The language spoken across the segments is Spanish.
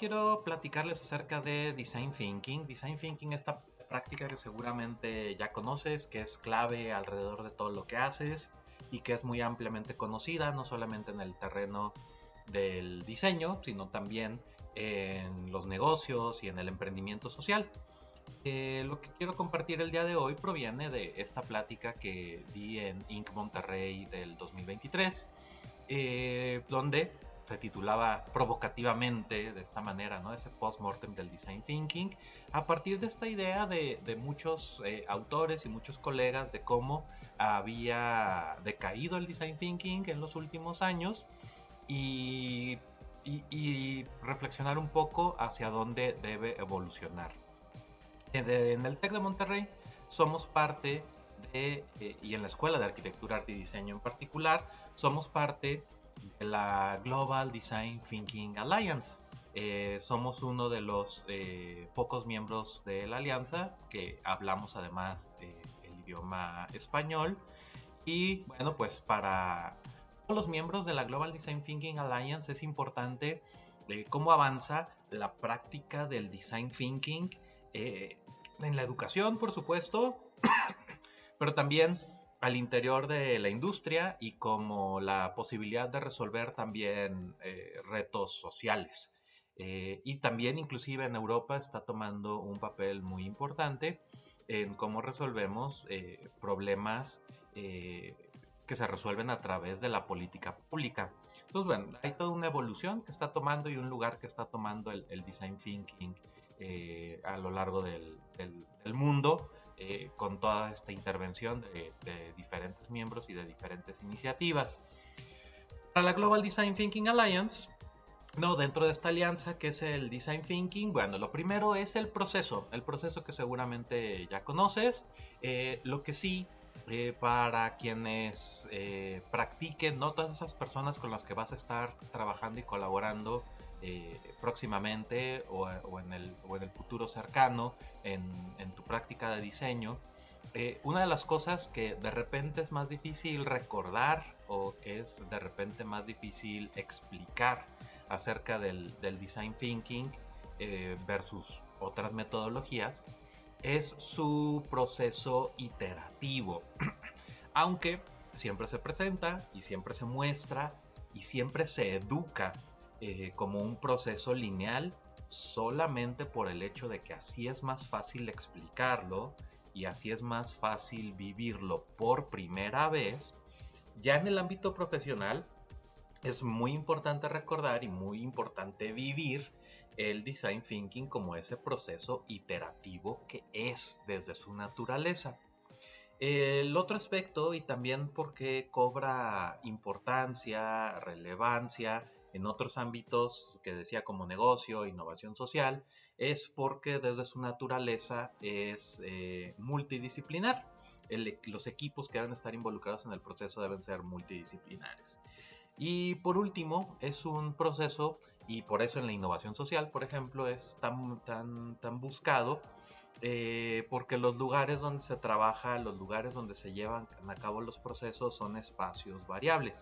quiero platicarles acerca de Design Thinking. Design Thinking, esta práctica que seguramente ya conoces, que es clave alrededor de todo lo que haces y que es muy ampliamente conocida, no solamente en el terreno del diseño, sino también en los negocios y en el emprendimiento social. Lo que quiero compartir el día de hoy proviene de esta plática que di en Inc. Monterrey del 2023, donde se titulaba provocativamente de esta manera, ¿no? Ese post-mortem del design thinking, a partir de esta idea de muchos autores y muchos colegas de cómo había decaído el design thinking en los últimos años y, y reflexionar un poco hacia dónde debe evolucionar. En el TEC de Monterrey somos parte y en la Escuela de Arquitectura, Arte y Diseño en particular, somos parte de la Global Design Thinking Alliance. Somos uno de los pocos miembros de la alianza que hablamos además el idioma español. Y bueno, pues para todos los miembros de la Global Design Thinking Alliance es importante cómo avanza la práctica del design thinking en la educación, por supuesto, pero también al interior de la industria y como la posibilidad de resolver también retos sociales. Y también inclusive en Europa está tomando un papel muy importante en cómo resolvemos problemas que se resuelven a través de la política pública. Entonces, bueno, hay toda una evolución que está tomando y un lugar que está tomando el design thinking a lo largo del mundo, con toda esta intervención de diferentes miembros y de diferentes iniciativas. Para la Global Design Thinking Alliance, no, dentro de esta alianza que es el Design Thinking, bueno, lo primero es el proceso que seguramente ya conoces. Lo que sí, para quienes practiquen, no todas esas personas con las que vas a estar trabajando y colaborando próximamente o en el futuro cercano en tu práctica de diseño, una de las cosas que de repente es más difícil recordar o que es de repente más difícil explicar acerca del design thinking versus otras metodologías es su proceso iterativo. Aunque siempre se presenta y siempre se muestra y siempre se educa como un proceso lineal solamente por el hecho de que así es más fácil explicarlo y así es más fácil vivirlo por primera vez. Ya en el ámbito profesional es muy importante recordar y muy importante vivir el design thinking como ese proceso iterativo que es desde su naturaleza. El otro aspecto, y también porque cobra importancia, relevancia en otros ámbitos que decía como negocio, innovación social, es porque desde su naturaleza es multidisciplinar. Los equipos que deben estar involucrados en el proceso deben ser multidisciplinares. Y por último, es un proceso, y por eso en la innovación social, por ejemplo, es tan buscado, porque los lugares donde se trabaja, los lugares donde se llevan a cabo los procesos son espacios variables.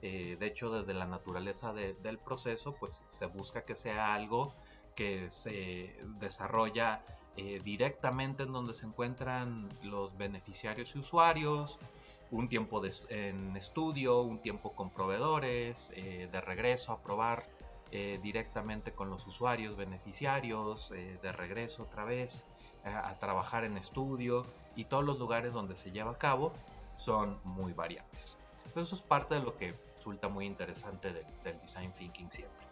De hecho, desde la naturaleza del proceso, pues se busca que sea algo que se desarrolla directamente en donde se encuentran los beneficiarios y usuarios, un tiempo en estudio, un tiempo con proveedores, de regreso a probar directamente con los usuarios, beneficiarios, de regreso otra vez a trabajar en estudio, y todos los lugares donde se lleva a cabo son muy variables. Entonces eso es parte de lo que resulta muy interesante del design thinking siempre.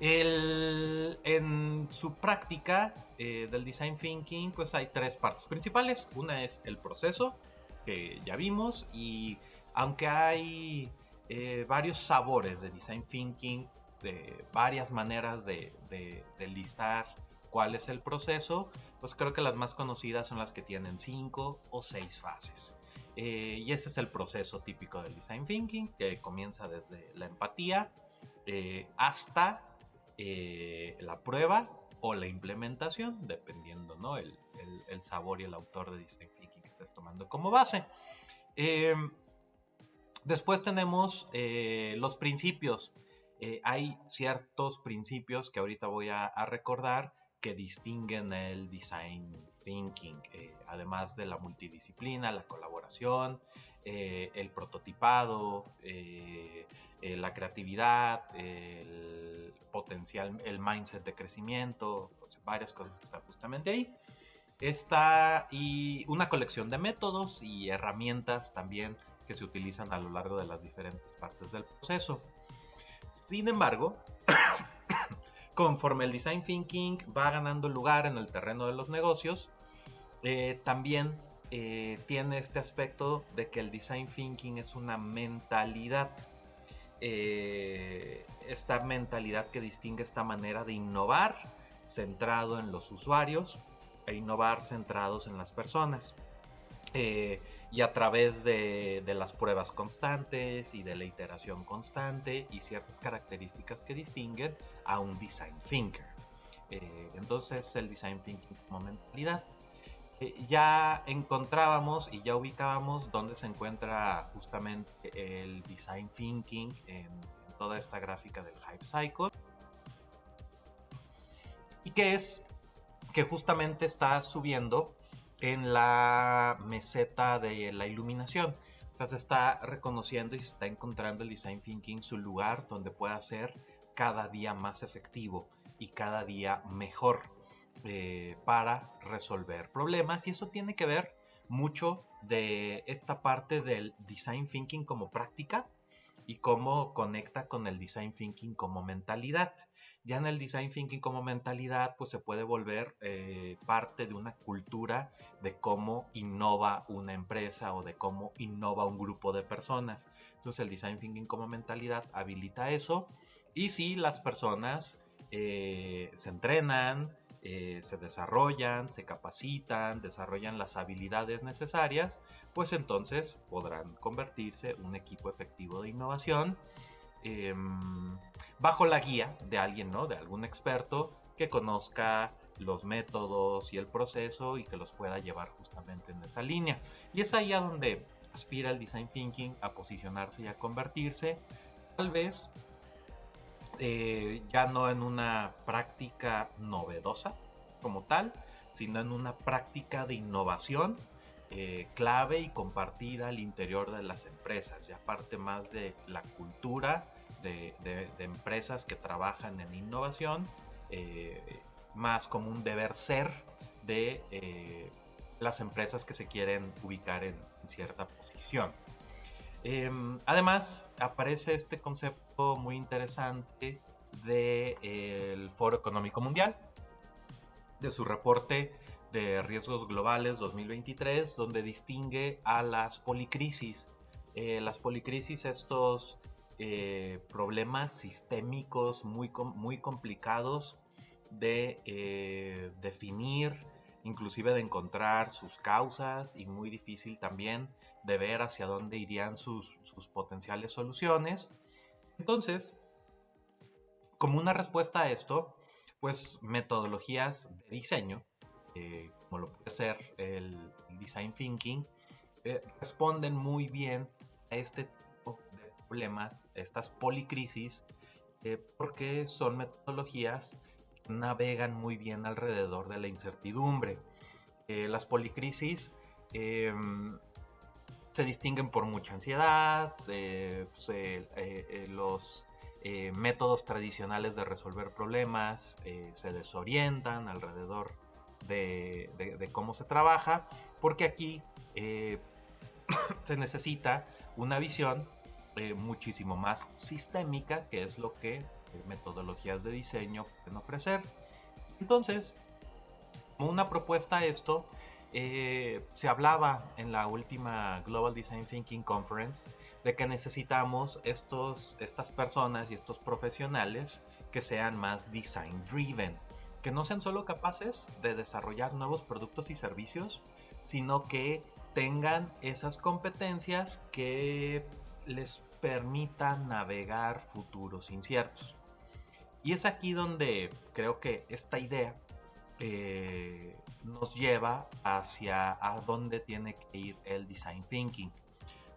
En su práctica del design thinking, pues hay tres partes principales. Una es el proceso, que ya vimos, y aunque hay varios sabores de design thinking, de varias maneras de listar cuál es el proceso, pues creo que las más conocidas son las que tienen 5 o 6 fases. Y ese es el proceso típico del design thinking, que comienza desde la empatía hasta la prueba o la implementación, dependiendo, ¿no? El sabor y el autor de design thinking que estés tomando como base. Eh, Después tenemos los principios. hay ciertos principios que ahorita voy a recordar que distinguen el design thinking, además de la multidisciplina, la colaboración, el prototipado, la creatividad, el potencial, el mindset de crecimiento, pues, varias cosas que están justamente ahí. Está y una colección de métodos y herramientas también que se utilizan a lo largo de las diferentes partes del proceso. Sin embargo, conforme el design thinking va ganando lugar en el terreno de los negocios, también tiene este aspecto de que el design thinking es una mentalidad. Esta mentalidad que distingue esta manera de innovar centrado en los usuarios e innovar centrados en las personas. Y a través de las pruebas constantes y de la iteración constante y ciertas características que distinguen a un design thinker. Entonces el design thinking como mentalidad. Ya encontrábamos y ya ubicábamos dónde se encuentra justamente el design thinking en toda esta gráfica del hype cycle. Y que es que justamente está subiendo en la meseta de la iluminación. O sea, se está reconociendo y se está encontrando el design thinking su lugar donde pueda ser cada día más efectivo y cada día mejor para resolver problemas. Y eso tiene que ver mucho de esta parte del design thinking como práctica y cómo conecta con el design thinking como mentalidad. Ya en el design thinking como mentalidad, pues se puede volver parte de una cultura de cómo innova una empresa o de cómo innova un grupo de personas. Entonces el design thinking como mentalidad habilita eso. Y si las personas se entrenan, se desarrollan, se capacitan, desarrollan las habilidades necesarias, pues entonces podrán convertirse en un equipo efectivo de innovación eh, bajo la guía de alguien, ¿no? De algún experto que conozca los métodos y el proceso y que los pueda llevar justamente en esa línea. Y es ahí a donde aspira el design thinking a posicionarse y a convertirse, tal vez ya no en una práctica novedosa como tal, sino en una práctica de innovación clave y compartida al interior de las empresas, ya parte más de la cultura de empresas que trabajan en innovación, más como un deber ser de las empresas que se quieren ubicar en cierta posición. Además, aparece este concepto muy interesante del Foro Económico Mundial, de su reporte de riesgos globales 2023, donde distingue a las policrisis. Las policrisis, estos problemas sistémicos muy complicados de definir, inclusive de encontrar sus causas y muy difícil también de ver hacia dónde irían sus potenciales soluciones. Entonces, como una respuesta a esto, pues metodologías de diseño, como lo puede ser el design thinking, responden muy bien a este tipo de problemas, estas policrisis, porque son metodologías que navegan muy bien alrededor de la incertidumbre. Las policrisis se distinguen por mucha ansiedad, los métodos tradicionales de resolver problemas se desorientan alrededor de cómo se trabaja, porque aquí se necesita una visión muchísimo más sistémica, que es lo que metodologías de diseño pueden ofrecer. Entonces, como una propuesta a esto, se hablaba en la última Global Design Thinking Conference de que necesitamos estas personas y estos profesionales que sean más design driven, que no sean solo capaces de desarrollar nuevos productos y servicios, sino que tengan esas competencias que les permitan navegar futuros inciertos. Y es aquí donde creo que esta idea nos lleva hacia a dónde tiene que ir el design thinking.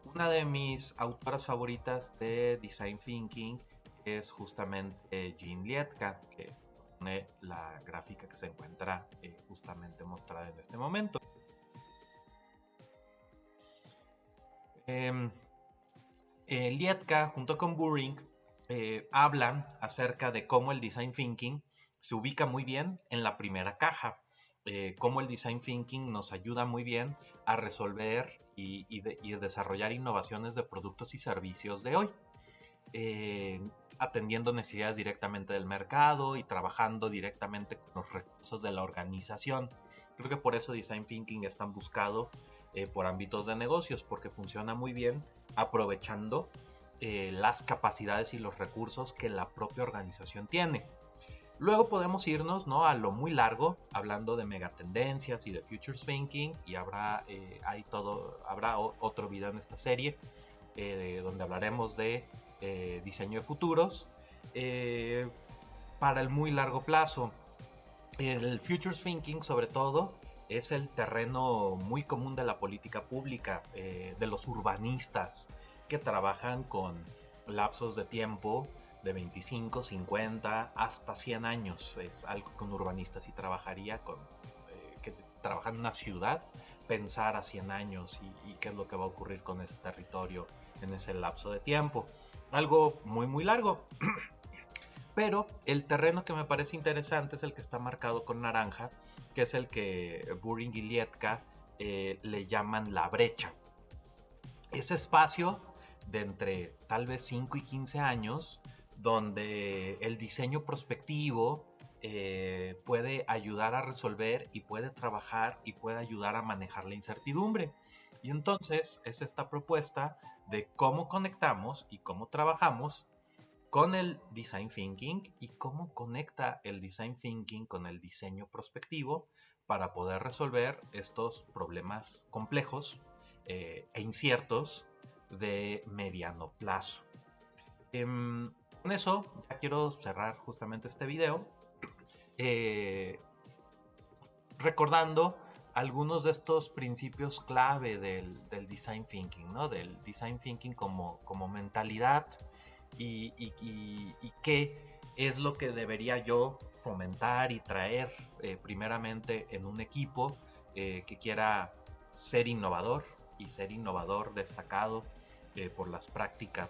Una de mis autoras favoritas de design thinking es justamente Jean Lietka, que pone la gráfica que se encuentra justamente mostrada en este momento. Lietka junto con Buring hablan acerca de cómo el design thinking se ubica muy bien en la primera caja, cómo el design thinking nos ayuda muy bien a resolver y desarrollar innovaciones de productos y servicios de hoy, atendiendo necesidades directamente del mercado y trabajando directamente con los recursos de la organización. Creo que por eso design thinking es tan buscado por ámbitos de negocios, porque funciona muy bien aprovechando las capacidades y los recursos que la propia organización tiene. Luego podemos irnos, ¿no?, a lo muy largo, hablando de megatendencias y de futures thinking, y habrá otro video en esta serie donde hablaremos de diseño de futuros para el muy largo plazo. El futures thinking, sobre todo, es el terreno muy común de la política pública, de los urbanistas que trabajan con lapsos de tiempo de 25, 50, hasta 100 años. Es algo que un urbanista sí trabajaría que trabaja en una ciudad, pensar a 100 años y qué es lo que va a ocurrir con ese territorio en ese lapso de tiempo. Algo muy, muy largo. Pero el terreno que me parece interesante es el que está marcado con naranja, que es el que Buring y Lietka le llaman la brecha. Ese espacio de entre tal vez 5 y 15 años, donde el diseño prospectivo puede ayudar a resolver y puede trabajar y puede ayudar a manejar la incertidumbre. Y entonces es esta propuesta de cómo conectamos y cómo trabajamos con el design thinking y cómo conecta el design thinking con el diseño prospectivo para poder resolver estos problemas complejos e inciertos de mediano plazo. Con eso ya quiero cerrar justamente este video recordando algunos de estos principios clave del design thinking, ¿no? Del design thinking como mentalidad y qué es lo que debería yo fomentar y traer primeramente en un equipo que quiera ser innovador y ser innovador destacado por la práctica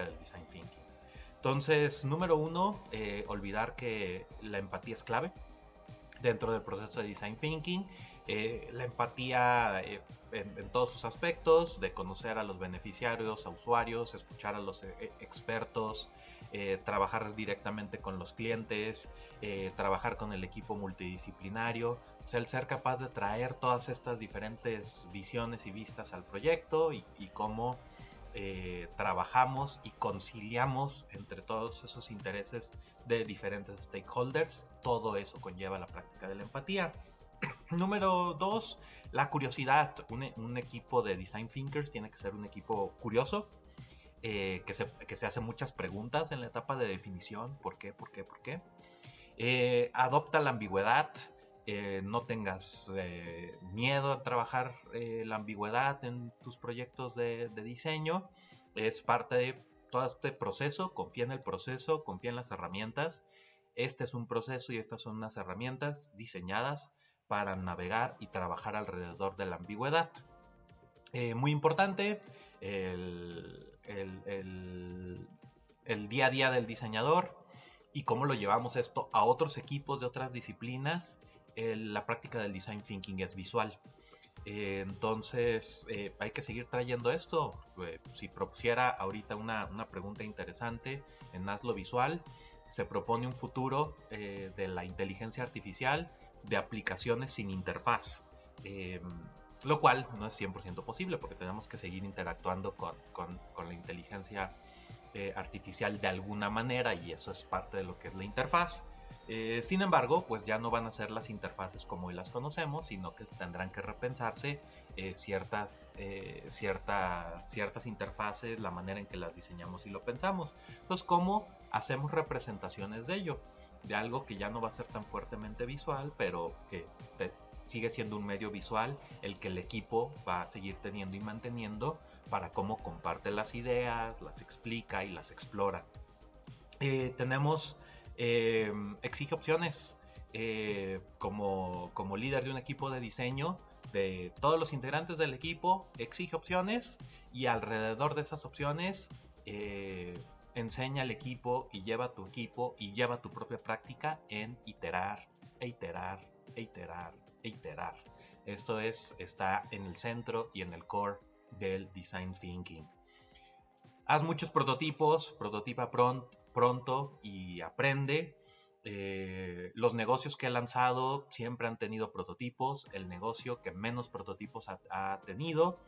del design thinking. Entonces, número uno, olvidar que la empatía es clave dentro del proceso de design thinking. La empatía en todos sus aspectos, de conocer a los beneficiarios, a usuarios, escuchar a los expertos, trabajar directamente con los clientes, trabajar con el equipo multidisciplinario, o sea, el ser capaz de traer todas estas diferentes visiones y vistas al proyecto y cómo trabajamos y conciliamos entre todos esos intereses de diferentes stakeholders. Todo eso conlleva la práctica de la empatía. Número 2, la curiosidad. Un equipo de design thinkers tiene que ser un equipo curioso, que se hace muchas preguntas en la etapa de definición. ¿Por qué? ¿Por qué? ¿Por qué? Adopta la ambigüedad. No tengas miedo a trabajar la ambigüedad en tus proyectos de diseño. Es parte de todo este proceso. Confía en el proceso, confía en las herramientas. Este es un proceso y estas son unas herramientas diseñadas para navegar y trabajar alrededor de la ambigüedad. Muy importante, el día a día del diseñador y cómo lo llevamos esto a otros equipos de otras disciplinas. La práctica del design thinking es visual. Entonces hay que seguir trayendo esto. Si propusiera ahorita una pregunta interesante en Hazlo Visual, se propone un futuro de la inteligencia artificial de aplicaciones sin interfaz, lo cual no es 100% posible porque tenemos que seguir interactuando con la inteligencia artificial de alguna manera, y eso es parte de lo que es la interfaz. Sin embargo, pues ya no van a ser las interfaces como hoy las conocemos, sino que tendrán que repensarse ciertas interfaces, la manera en que las diseñamos y lo pensamos. Entonces, ¿cómo hacemos representaciones de ello? De algo que ya no va a ser tan fuertemente visual, pero que sigue siendo un medio visual, el que el equipo va a seguir teniendo y manteniendo para cómo comparte las ideas, las explica y las explora. Tenemos exige opciones como líder de un equipo de diseño. De todos los integrantes del equipo, exige opciones y alrededor de esas opciones enseña al equipo y lleva tu equipo y lleva tu propia práctica en iterar e iterar e iterar e iterar. Esto está en el centro y en el core del design thinking. Haz muchos prototipos, prototipa pronto y aprende. Los negocios que he lanzado siempre han tenido prototipos. El negocio que menos prototipos ha tenido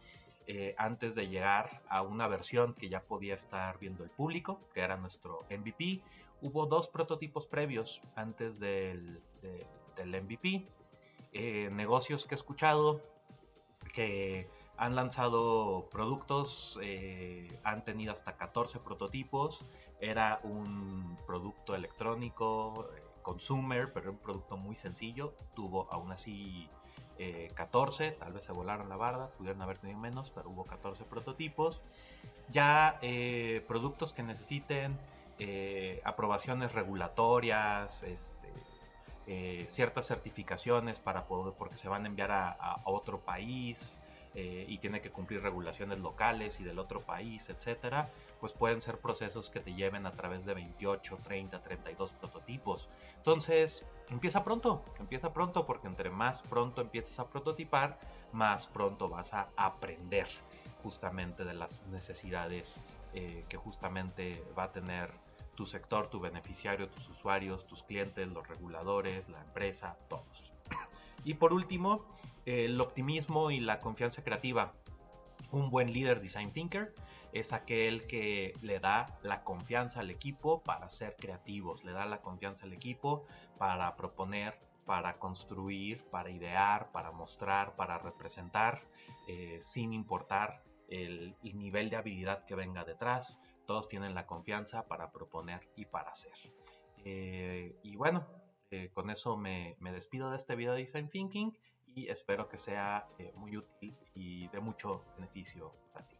antes de llegar a una versión que ya podía estar viendo el público, que era nuestro MVP, hubo 2 prototipos previos antes del MVP. Negocios que he escuchado que han lanzado productos, han tenido hasta 14 prototipos. Era un producto electrónico, consumer, pero un producto muy sencillo. Tuvo aún así 14, tal vez se volaron la barda, pudieron haber tenido menos, pero hubo 14 prototipos. Ya productos que necesiten aprobaciones regulatorias, ciertas certificaciones para poder, porque se van a enviar a otro país y tiene que cumplir regulaciones locales y del otro país, etcétera, pues pueden ser procesos que te lleven a través de 28, 30, 32 prototipos. Entonces, empieza pronto porque entre más pronto empieces a prototipar, más pronto vas a aprender justamente de las necesidades que justamente va a tener tu sector, tu beneficiario, tus usuarios, tus clientes, los reguladores, la empresa, todos. Y por último, el optimismo y la confianza creativa. Un buen líder design thinker es aquel que le da la confianza al equipo para ser creativos, le da la confianza al equipo para proponer, para construir, para idear, para mostrar, para representar, sin importar el nivel de habilidad que venga detrás. Todos tienen la confianza para proponer y para hacer. Y bueno, con eso me despido de este video de Design Thinking y espero que sea muy útil y de mucho beneficio para ti.